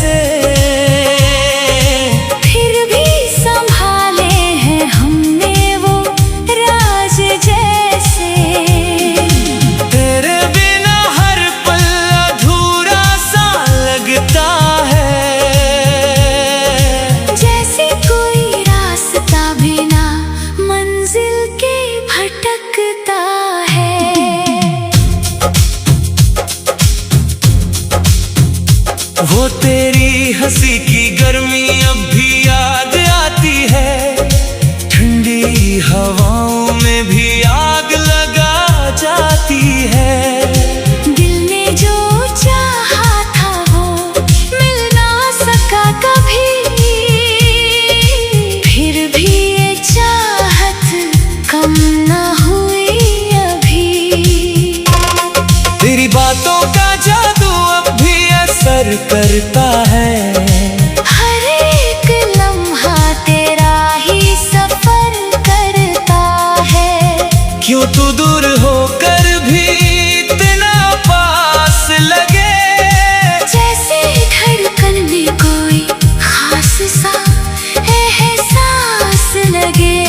जैसे, फिर भी संभाले हैं हमने वो राज जैसे। तेरे बिना हर पल अधूरा सा लगता है, जैसे कोई रास्ता बिना मंजिल के भटकता है। वो तेरी हंसी की गर्मी अब भी याद आती है, ठंडी हवाओं में भी आग लगा जाती है। दिल ने जो चाहा था वो मिल ना सका कभी, फिर भी ये चाहत कम ना हुई अभी। तेरी बातों का जादू अब भी असर करता है, हर एक लम्हा तेरा ही सफर करता है। क्यों तू दूर होकर भी इतना पास लगे, जैसे धड़कन में कोई खास सा एहसास लगे।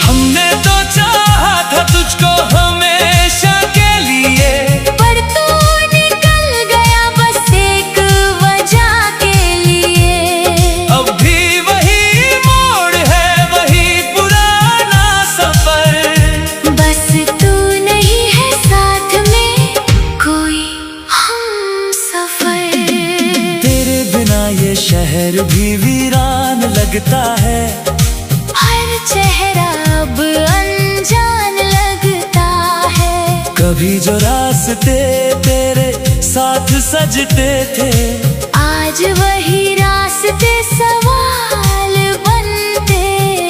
हमने तो चाहा था तुझको हमेशा के लिए, पर तू निकल गया बस एक वजह के लिए। अब भी वही मोड़ है, वही पुराना सफर। बस तू नहीं है साथ में कोई हमसफर। तेरे बिना ये शहर भी वीरान लगता है, हर चेहरा अब अनजान लगता है। कभी जो रास्ते तेरे साथ सजते थे, आज वही रास्ते सवाल बनते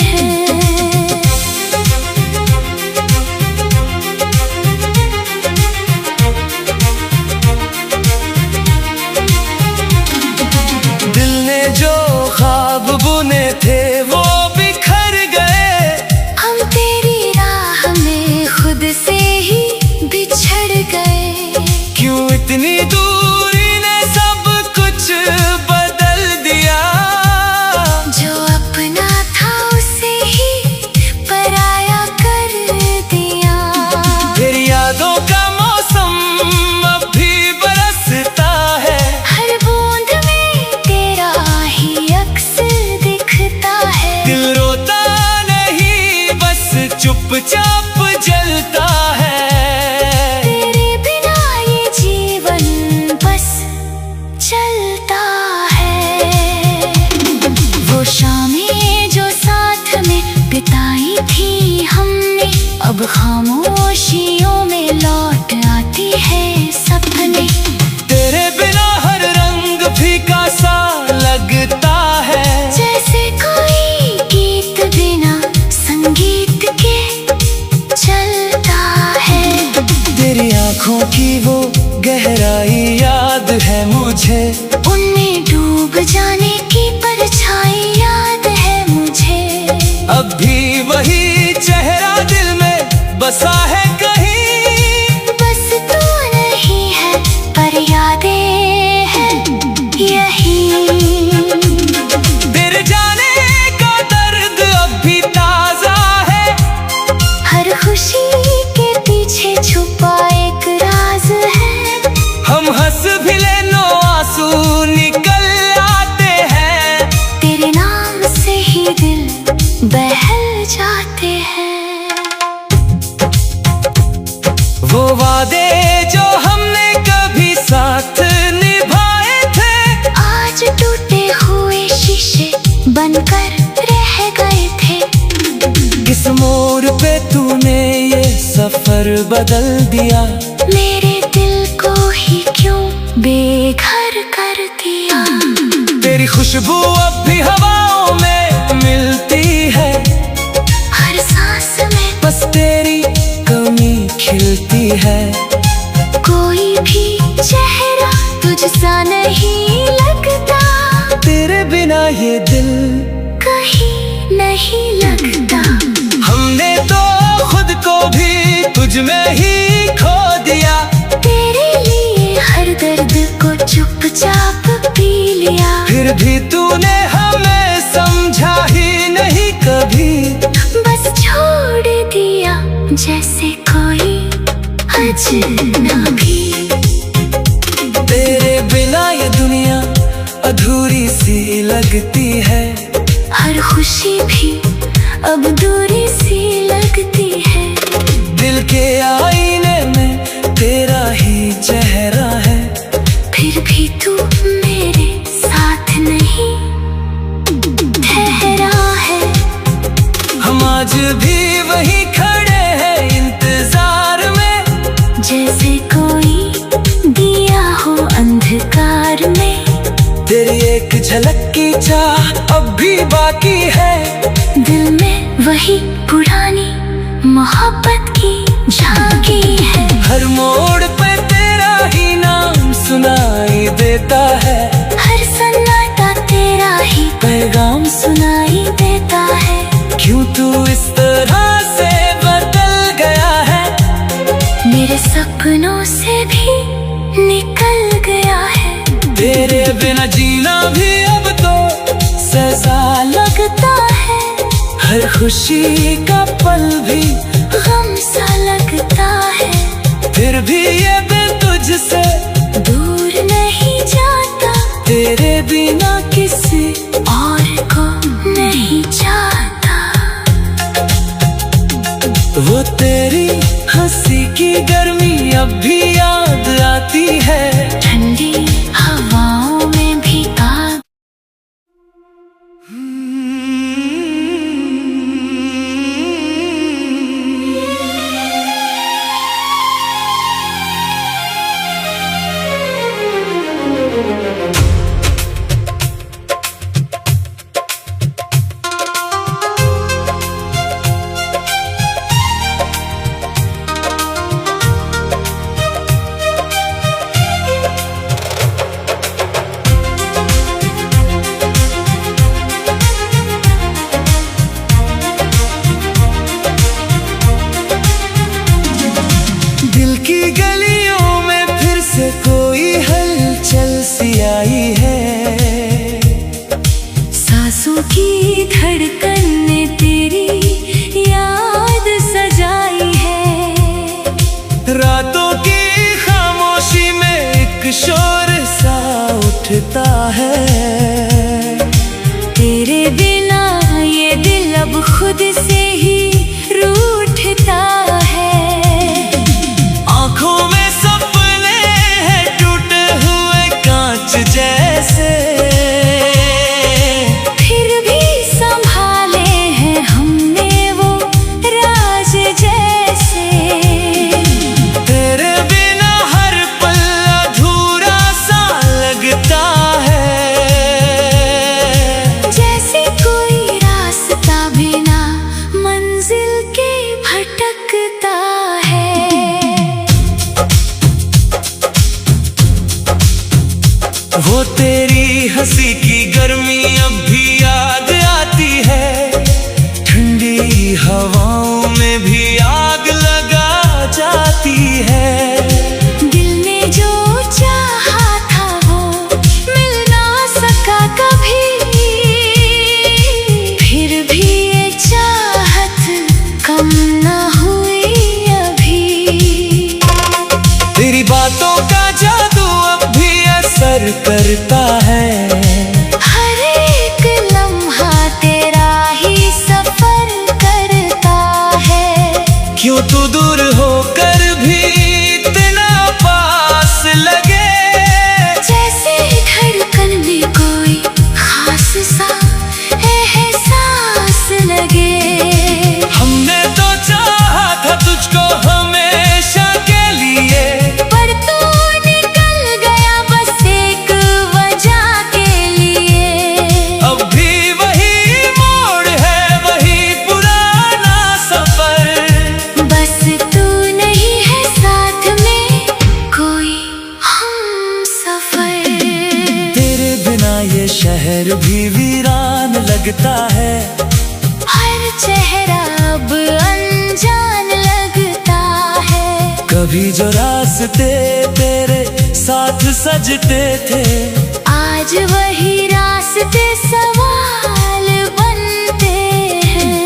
हैं। दिल ने जो ख्वाब बुने थे वो बिखर गए। हम तेरी राह में खुद से ही बिछड़ गए। क्यों इतनी दूरी ने सब कुछ बदल दिया, जो अपना था उसे ही पराया कर दिया। तेरी यादों का मौसम अब भी बरसता है, हर बूंद में तेरा ही अक्स दिखता है। दिल रोता नहीं बस चुपचाप जलता है। तेरे बिना ये जीवन बस चलता है। वो शामें जो साथ में बिताई थी हमने, अब खामोशियों में लौट आती है सपने। तेरे बिना हर रंग फीका सा लगता है, जैसे कोई गीत बिना संगीत के चलता है। तेरी आंखों की वो गहराई याद है मुझे, उनमें डूब जाने की परछाई याद है मुझे। अब भी वही चेहरा दिल में बसा है कहीं। बस तू नहीं है पर यादें हैं यही। तेरे जाने का दर्द अब भी ताजा है, हर खुशी के पीछे छुपा एक राज है। हम हंस भी लेनो आंसू निकल आते हैं, तेरे नाम से ही दिल बहल जाते हैं। वो वादे जो हमने कभी साथ निभाए थे, आज टूटे हुए शीशे बनकर रह गए थे। किस मोड़ पे तूने ये सफर बदल दिया, मेरे दिल को ही क्यों बेघर कर दिया। तेरी खुशबू अब भी हवाओं में मिलती है, हर सांस में बस तेरी कमी खिलती है। कोई भी चेहरा तुझसा नहीं लगता, तेरे बिना ये दिल कहीं नहीं लगता। हमने तो खुद को भी तुझ में ही खो दिया, तेरे लिए हर दर्द को चुपचाप पी लिया। फिर भी तूने हमें समझा ही नहीं कभी, बस छोड़ दिया जैसे कोई अजनबी। तेरे बिना ये दुनिया अधूरी सी लगती है, हर खुशी भी अब दूरी सी लगती है। दिल के आईने में तेरा ही चेहरा है, फिर भी तू मेरे साथ नहीं ठहरा है। हम आज भी वहीं खड़े हैं इंतजार में, जैसे कोई दिया हो अंधकार में। तेरी एक झलक की चाह अब भी बाकी है, दिल में वही पुरानी मोहब्बत की झांकी है। हर मोड़ पे तेरा ही नाम सुनाई देता है, हर सन्नाटा तेरा ही पैगाम सुनाई देता है। क्यों तू इस तरह से बदल गया है, मेरे सपनों से भी निकल गया है। तेरे बिना जीना भी अब तो सजा लगता है, हर खुशी का पल भी गम सा लगता है। फिर भी ये दिल तुझसे दूर नहीं जाता, तेरे बिना किसी और को नहीं चाहता। वो तेरी हंसी की गर्मी अब भी याद आती है, ठंडी हवाओं में भी आग। दिल की गलियों में फिर से कोई हलचल सी आई है, सांसों की धड़कन ने तेरी याद सजाई है। रातों की खामोशी में एक शोर सा उठता है, तेरे बिना ये दिल अब खुद से ही रूठता है। आँखों में सपने हैं टूटे हुए कांच जैसे, फिर भी संभाले हैं हमने वो राज जैसे। तेरे बिना हर पल अधूरा सा लगता है, जैसे कोई रास्ता बिना मंजिल के भटकता है। वो तेरी हंसी की गर्मी अब भी याद आती है, ठंडी हवाओं में भी आग लगा जाती है। दिल ने जो चाहा था वो मिल ना सका कभी, फिर भी ये चाहत कम ना हुई अभी। तेरी बातों का जादू अब भी असर करता है, हर एक लम्हा तेरा ही सफर करता है। क्यों तू दूर होकर भी इतना पास लगे, जैसे धड़कन में कोई खास सा एहसास लगे। हमने तो चाहा था तुझको हमेशा के लिए, पर तू निकल गया बस एक वजह के लिए। अब भी वही मोड़ है, वही पुराना सफर, बस तू नहीं है साथ में कोई हमसफर। तेरे बिना ये शहर भी वीरान लगता है, हर चेहरा अब अनजान लगता है। कभी जो रास्ते तेरे साथ सजते थे। आज वही रास्ते सवाल बनते हैं।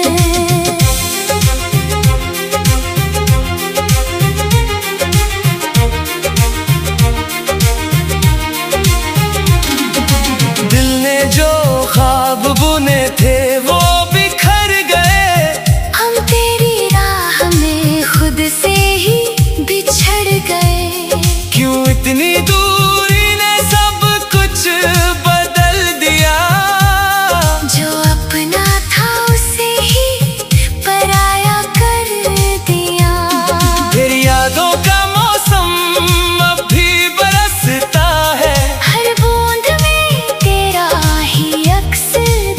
दिल ने जो ख्वाब बुने थे वो बिखर गए। हम तेरी राह में खुद से ही बिछड़ गए। क्यों इतनी दूरी ने सब कुछ बदल दिया। जो अपना था उसे ही पराया कर दिया। तेरी यादों का मौसम अब भी बरसता है। हर बूंद में तेरा ही अक्स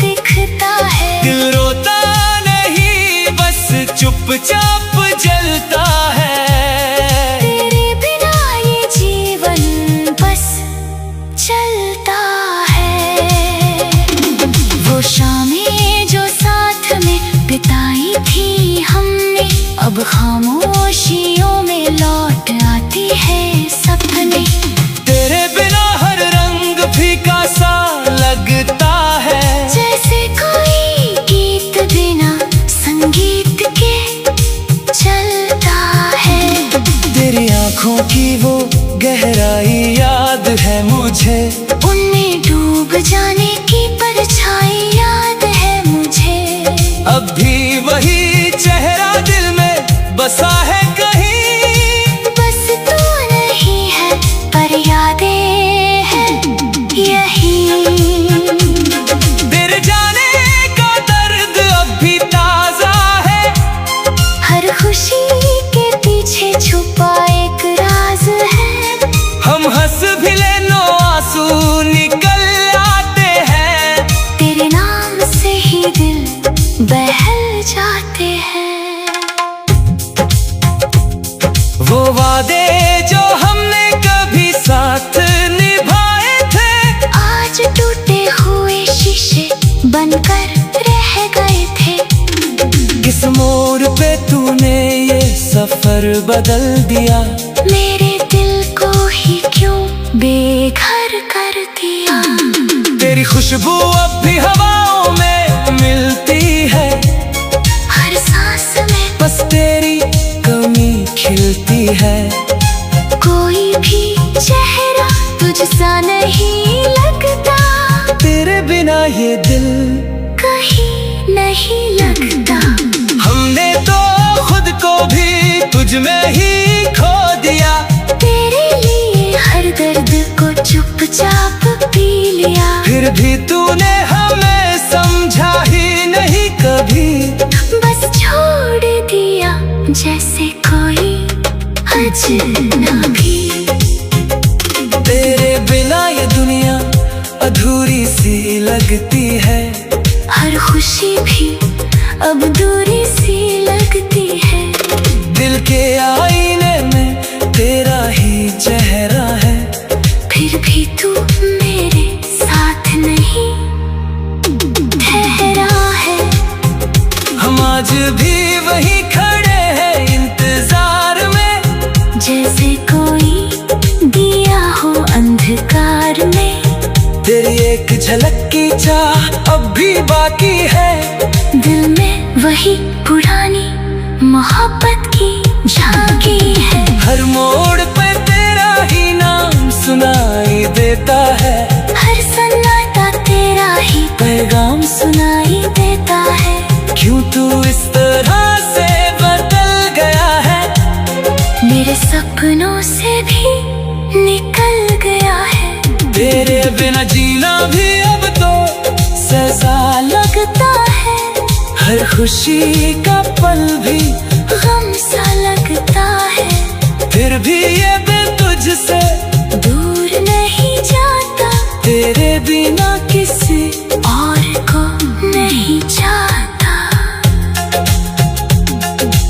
दिखता है। दिल रोता नहीं बस चुपचाप जलता है। तेरे बिना ये जीवन बस चलता है। वो शामें जो साथ में बिताई थी हमने, अब खामोशियों में लौट आती है सपने। तेरे बिना हर रंग फीका सा लगता है। जैसे कोई गीत बिना संगीत के चलता है। तेरी आंखों की वो गहराई याद है मुझे। उनमें डूब जाने की परछाई याद है मुझे। अब भी वही चेहरा दिल में बसा है कहीं। बस तू नहीं है पर यादें हैं यही। तेरे जाने का दर्द अब भी ताजा है। हर खुशी के पीछे छुपा एक राज है। हम हंस भी ले नो आंसू निकल आते हैं। तेरे नाम से ही दिल बहल जाते हैं। वो वादे जो हमने कभी साथ निभाए थे, आज टूटे हुए शीशे बनकर रह गए थे। किस मोड़ पे तूने ये सफर बदल दिया। मेरे दिल को ही क्यों बेघर कर दिया। तेरी खुशबू अब भी हवाओं में मिलती है। हर सांस में बस तेरी कमी खिलती है। कोई भी चेहरा तुझसा नहीं लगता। तेरे बिना ये दिल कहीं नहीं लगता। हमने तो खुद को भी तुझ में ही खो दिया। तेरे लिए हर दर्द को चुपचाप पी लिया। फिर भी तूने हमें समझा ही नहीं कभी। बस छोड़ दिया जैसे कोई अजनबी। तेरे बिना ये दुनिया अधूरी सी लगती है। हर खुशी भी अब दूरी सी लगती है। दिल के आईने में तेरा ही चेहरा है। फिर भी तू मेरे साथ नहीं ठहरा है। हम आज भी वही खड़े हैं इंतजार में। जैसे कोई दिया हो अंधकार में। तेरी एक झलक की चाह अब भी बाकी है। दिल में वही पुरानी मोहब्बत की झांकी है। हर मोड़ पे तेरा ही नाम सुनाई देता है। हर सन्नाटा तेरा ही पैगाम सुनाई देता है। क्यों तू इस तरह से बदल गया है। मेरे सपनों से भी निकल गया है। तेरे बिना जीना भी अब तो सजा लगता है। हर खुशी का पल भी गम सा लगता है। फिर भी ये दिल तुझसे दूर नहीं जाता। तेरे बिना किसी और को नहीं चाहता।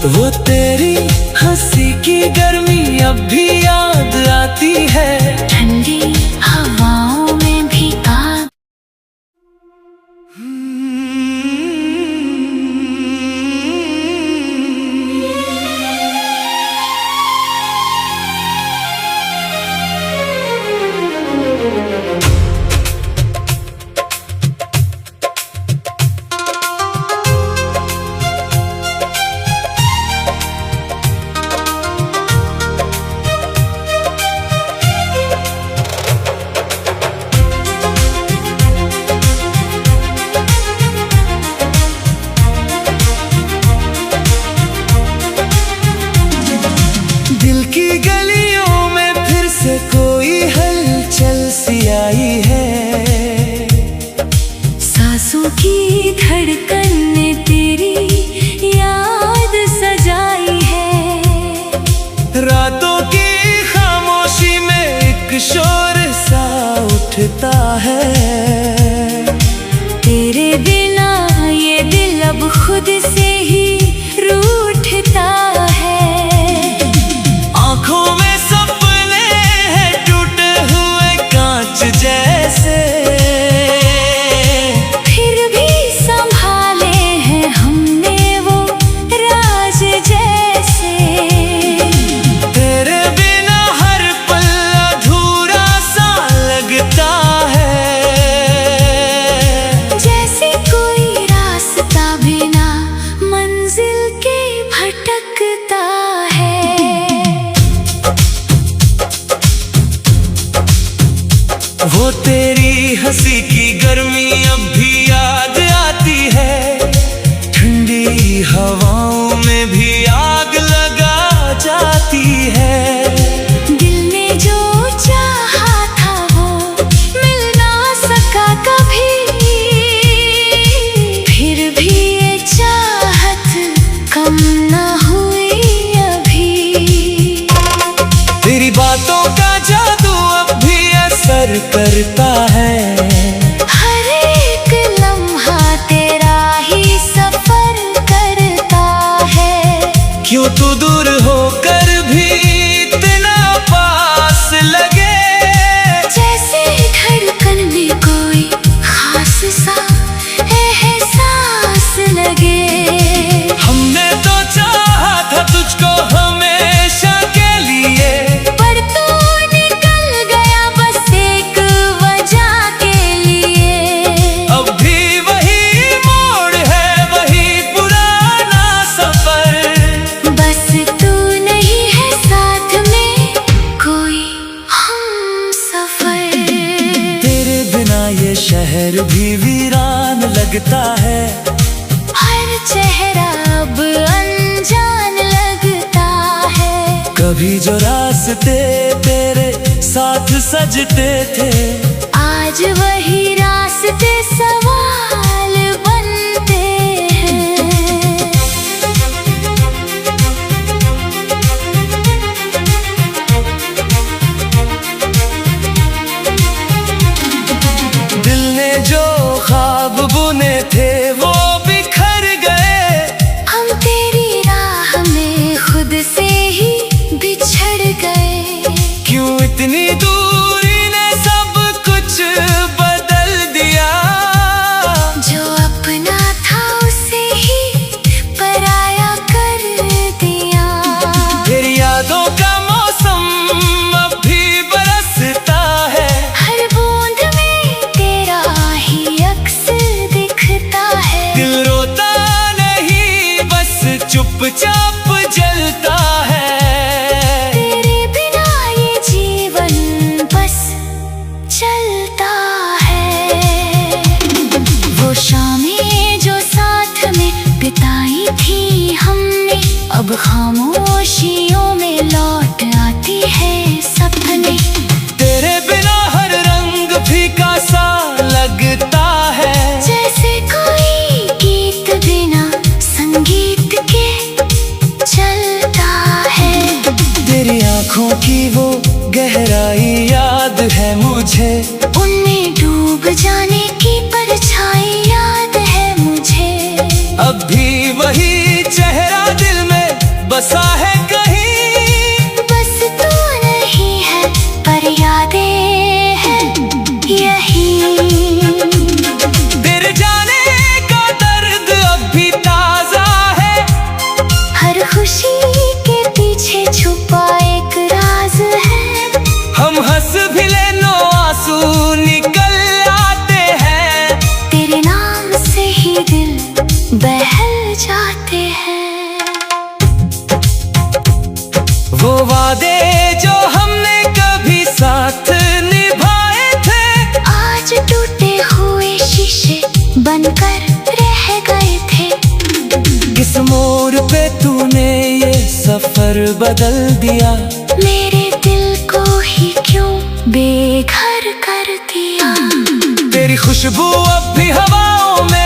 वो तेरी हंसी की गर्मी अब भी याद आती है। ठंडी हवाओं में भी आग। सांसों की धड़कन ने तेरी याद सजाई है। रातों की खामोशी में एक शोर सा उठता है। तेरे बिना ये दिल अब खुद से ही रूठता है। आंखों में सपने हैं टूटे हुए कांच जैसे, फिर भी संभाले हैं हमने वो राज जैसे। तेरे बिना हर पल अधूरा सा लगता है, जैसे कोई रास्ता बिना मंजिल के भटकता है। वो तेरी हंसी की गर्मी अब भी याद आती है। ठंडी हवाओं में भी आग लगा जाती है। दिल ने जो चाहा था वो मिल ना सका कभी, फिर भी ये चाहत कम ना हुई अभी। तेरी बातों का जादू अब भी असर करता है। हर एक लम्हा तेरा ही सफर करता है। क्यों तू दूर होकर भी इतना पास लगे, जैसे धड़कन में कोई खास सा एहसास लगे। हमने तो चाहा था तुझको हमेशा के लिए, पर तू निकल गया बस एक वजह के लिए। अब भी वही मोड़ है, वही पुराना सफर। बस तू नहीं है साथ में कोई हमसफर। तेरे बिना ये शहर भी वीरान लगता है। हर चेहरा अब अनजान लगता है। कभी जो रास्ते तेरे साथ सजते थे, आज वही रास्ते सवाल बनते हैं। दिल ने जो ख्वाब बुने थे वो बिखर गए। हम तेरी राह में खुद से ही बिछड़ गए। क्यों इतनी दूरी ने सब कुछ बदल दिया। जो अपना था उसे ही पराया कर दिया। तेरी यादों का मौसम अब भी बरसता है। हर बूंद में तेरा ही अक्स दिखता है। दिल रोता नहीं बस चुपचाप जलता है। तेरे बिना ये जीवन बस चलता है। वो शामें जो साथ में बिताई थी हमने, अब खामोशियों में लौट आती है सपने। तेरे बिना हर रंग फीका सा लगता है। जैसे कोई गीत बिना संगीत के चलता है। तेरी आंखों की वो गहराई याद है मुझे। उनमें डूब जाने की परछाई याद है मुझे। अब भी वही चेहरा दिल में बसा है कहीं। बस तू नहीं है पर यादें हैं यही। तेरे जाने का दर्द अब भी ताजा है। हर खुशी के पीछे छुपा एक राज है। हम हंस भी ले लो आंसू निकल आते हैं। तेरे नाम से ही दिल बहल जाते हैं। वो वादे जो हमने कभी साथ निभाए थे, आज टूटे हुए शीशे बनकर रह गए थे। किस मोड़ पे तूने ये सफर बदल दिया। मेरे दिल को ही क्यों बेघर कर दिया। तेरी खुशबू अब भी हवाओं में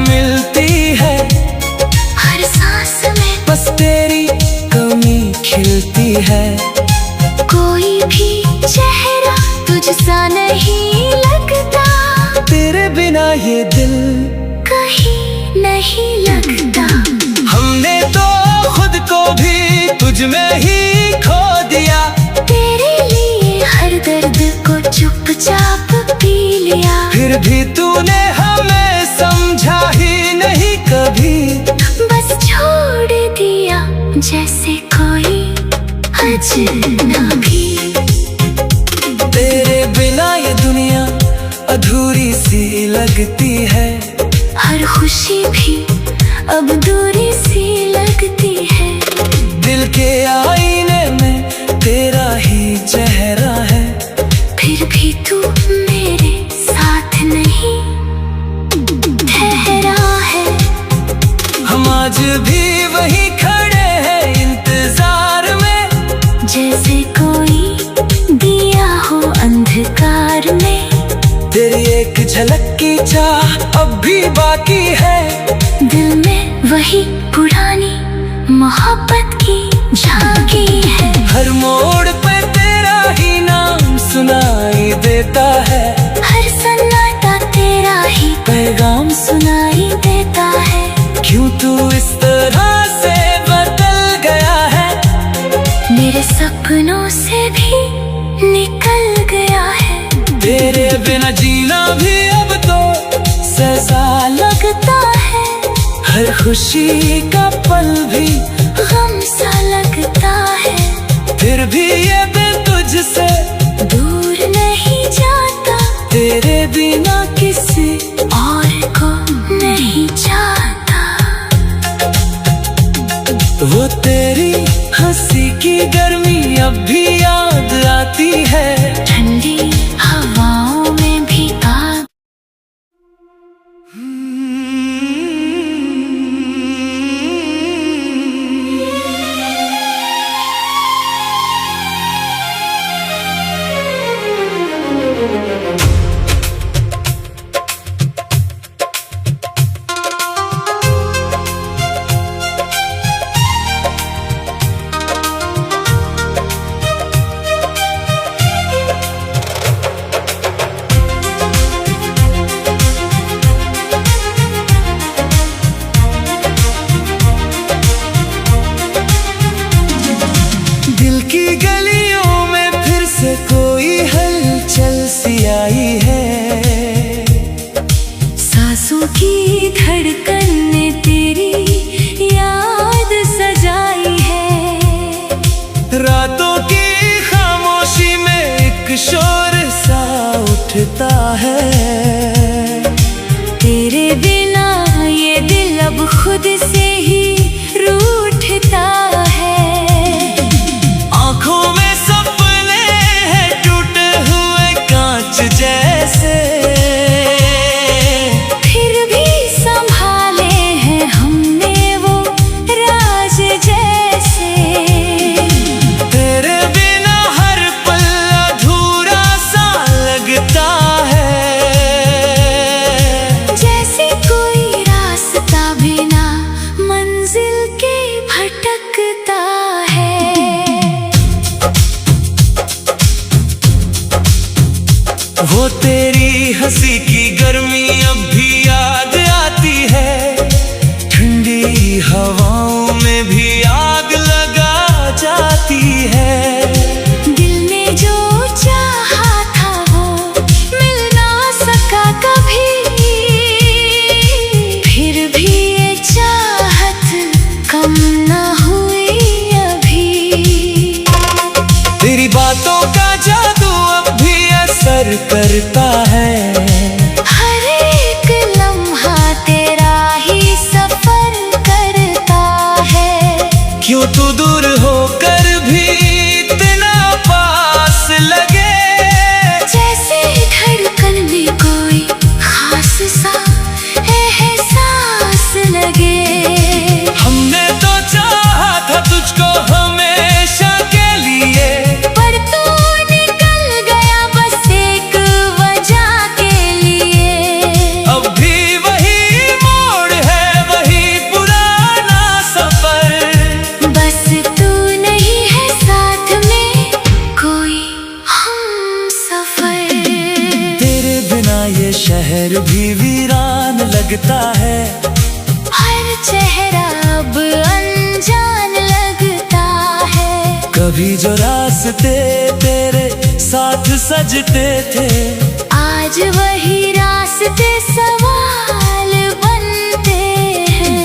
मिलती है, हर सांस में बस तेरी कमी खिलती है। कोई भी चेहरा तुझसा नहीं लगता, तेरे बिना ये दिल कहीं नहीं लगता। हमने तो खुद को भी तुझ में ही खो दिया, तेरे लिए हर दर्द को चुपचाप पी लिया। फिर भी तूने हमें समझा ही नहीं कभी, बस छोड़ दिया जैसे कोई अजनबी। तेरे बिना ये दुनिया अधूरी सी लगती है, हर खुशी भी अब दूरी सी लगती है। दिल के आईने में तेरा ही चेहरा है, फिर भी तू मेरे साथ नहीं ठहरा है। हम आज भी वहीं खड़े हैं इंतजार में, जैसे कोई दिया हो अंधकार में। तेरी एक झलक की चाह अब भी बाकी है, दिल में वही पुरानी मोहब्बत की झांकी है। हर मोड़ पे तेरा ही नाम सुनाई देता है, हर सन्नाटा तेरा ही पैगाम सुनाई देता है। क्यों तू इस तरह से बदल गया है, मेरे सपनों से भी निकल गया है। तेरे बिना जीना भी अब तो सजा लगता है, हर खुशी का पल भी गम सा लगता है। फिर भी ये दिल तुझसे दूर नहीं जाता, तेरे बिना किसी और को नहीं चाहता। वो तेरी हंसी की गर्मी अब भी याद आती है, ठंडी हवाओं में भी आग। दिल की गलियों में फिर से कोई हलचल सी आई है, सांसों की धड़कन ने तेरी याद सजाई है। रातों की खामोशी में एक शोर सा उठता है। तेरे बिना ये दिल अब खुद से ही रूठता है। आँखों में सपने हैं टूटे हुए कांच जैसे, फिर भी संभाले हैं हमने वो राज जैसे। तेरे बिना हर पल अधूरा सा लगता है, जैसे कोई रास्ता बिना मंजिल के भटकता है। वो तेरी हंसी की गर्मी अब भी याद आती है, ठंडी हवाओं में भी आग लगा जाती है। दिल ने जो चाहा था वो मिल ना सका कभी, फिर भी ये चाहत कम ना हुई अभी। तेरी बातों का जादू अब भी असर करता है, हर एक लम्हा तेरा ही सफर करता है। क्यों तू दूर होकर भी इतना पास लगे, जैसे धड़कन में कोई खास सा एहसास लगे। हमने तो चाहा था तुझको हमेशा के लिए, पर तू निकल गया बस एक वजह लगता है। हर चेहरा अब अनजान लगता है। कभी जो रास्ते तेरे साथ सजते थे, आज वही रास्ते सवाल बनते हैं।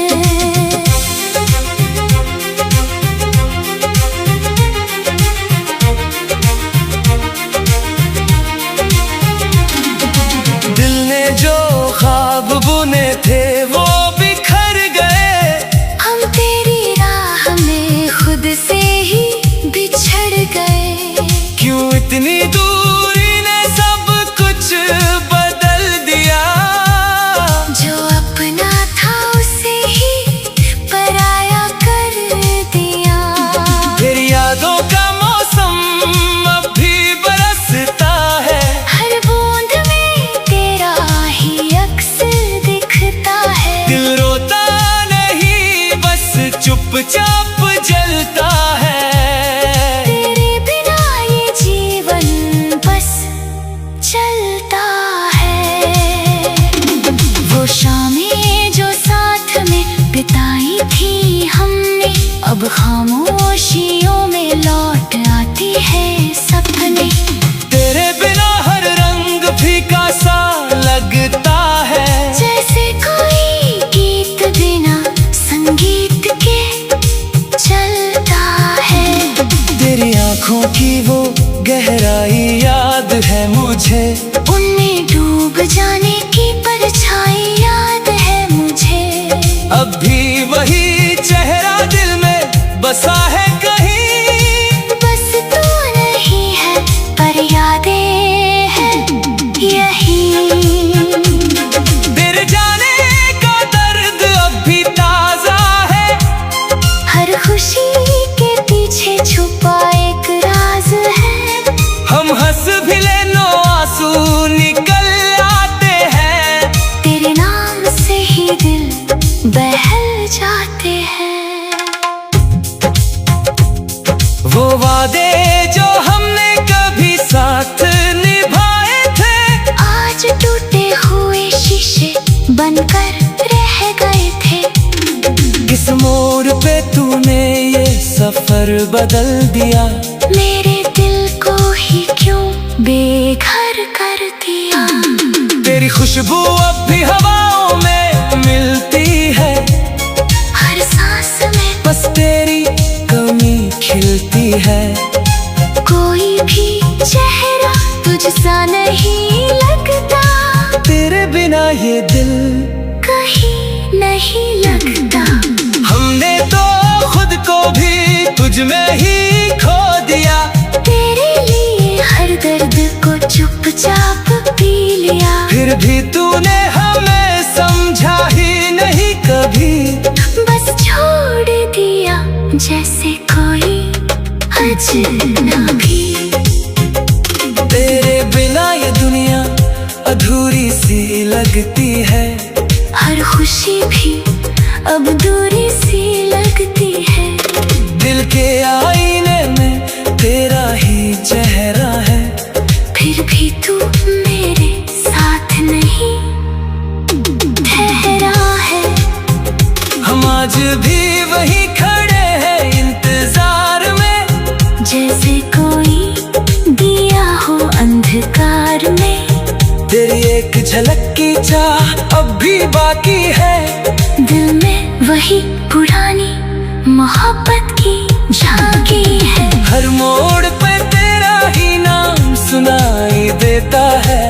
दिल ने जो ख्वाब बुने थे वो बिखर गए। हम तेरी राह में खुद से ही बिछड़ गए। क्यों इतनी दूरी ने सब कुछ बदल दिया। जो अपना था उसे ही पराया कर दिया। तेरी यादों का मौसम अब भी बरसता है। हर बूंद में तेरा ही अक्स दिखता है। दिल रोता नहीं बस चुपचाप जलता है। तेरे बिना ये जीवन बस चलता है। वो शामें जो साथ में बिताई थी हमने, अब खामोशियों में लौट आती है सपने। तेरे बिना हर रंग फीका सा लगता है। जैसे कोई गीत बिना संगीत के चलता है। तेरी आंखों की वो गहराई याद है मुझे। उनमें डूब जाने की परछाई याद है मुझे। अब भी वही चेहरा दिल में बसा है कहीं। बस तू नहीं है पर यादें हैं यही। तेरे जाने का दर्द अब भी ताजा है। हर खुशी के पीछे छुपा एक राज है। हम हंस भी लेनो आंसू निकल आते हैं। तेरे नाम से ही दिल बहल जाते हैं। वो वादे जो हमने कभी साथ निभाए थे, आज टूटे हुए शीशे बनकर रह गए थे। किस मोड़ पे तूने ये सफर बदल दिया। मेरे दिल को ही क्यों बेघर कर दिया। तेरी खुशबू अब भी हवाओं में मिलती है। हर सांस में बस तेरी कमी खिलती है। कोई भी चेहरा तुझसा नहीं लगता। तेरे बिना ये दिल कहीं नहीं लगता। हमने तो खुद को भी तुझ में ही खो दिया। तेरे लिए हर दर्द को चुपचाप पी लिया। फिर भी तूने हमें समझा ही नहीं कभी। बस छोड़ दिया जैसे कोई अजनबी। तेरे बिना ये दुनिया अधूरी सी लगती है। हर खुशी भी अब दूरी सी लगती है। दिल के आईने में तेरा ही चेहरा है। फिर भी तू मेरे साथ नहीं ठहरा है। हम आज भी वही खड़े हैं इंतजार में। जैसे कोई दिया हो अंधकार में। तेरी एक झलक की चाह अब भी बाकी है। दिल में वही पुरानी मोहब्बत की झांकी है। हर मोड़ पे तेरा ही नाम सुनाई देता है।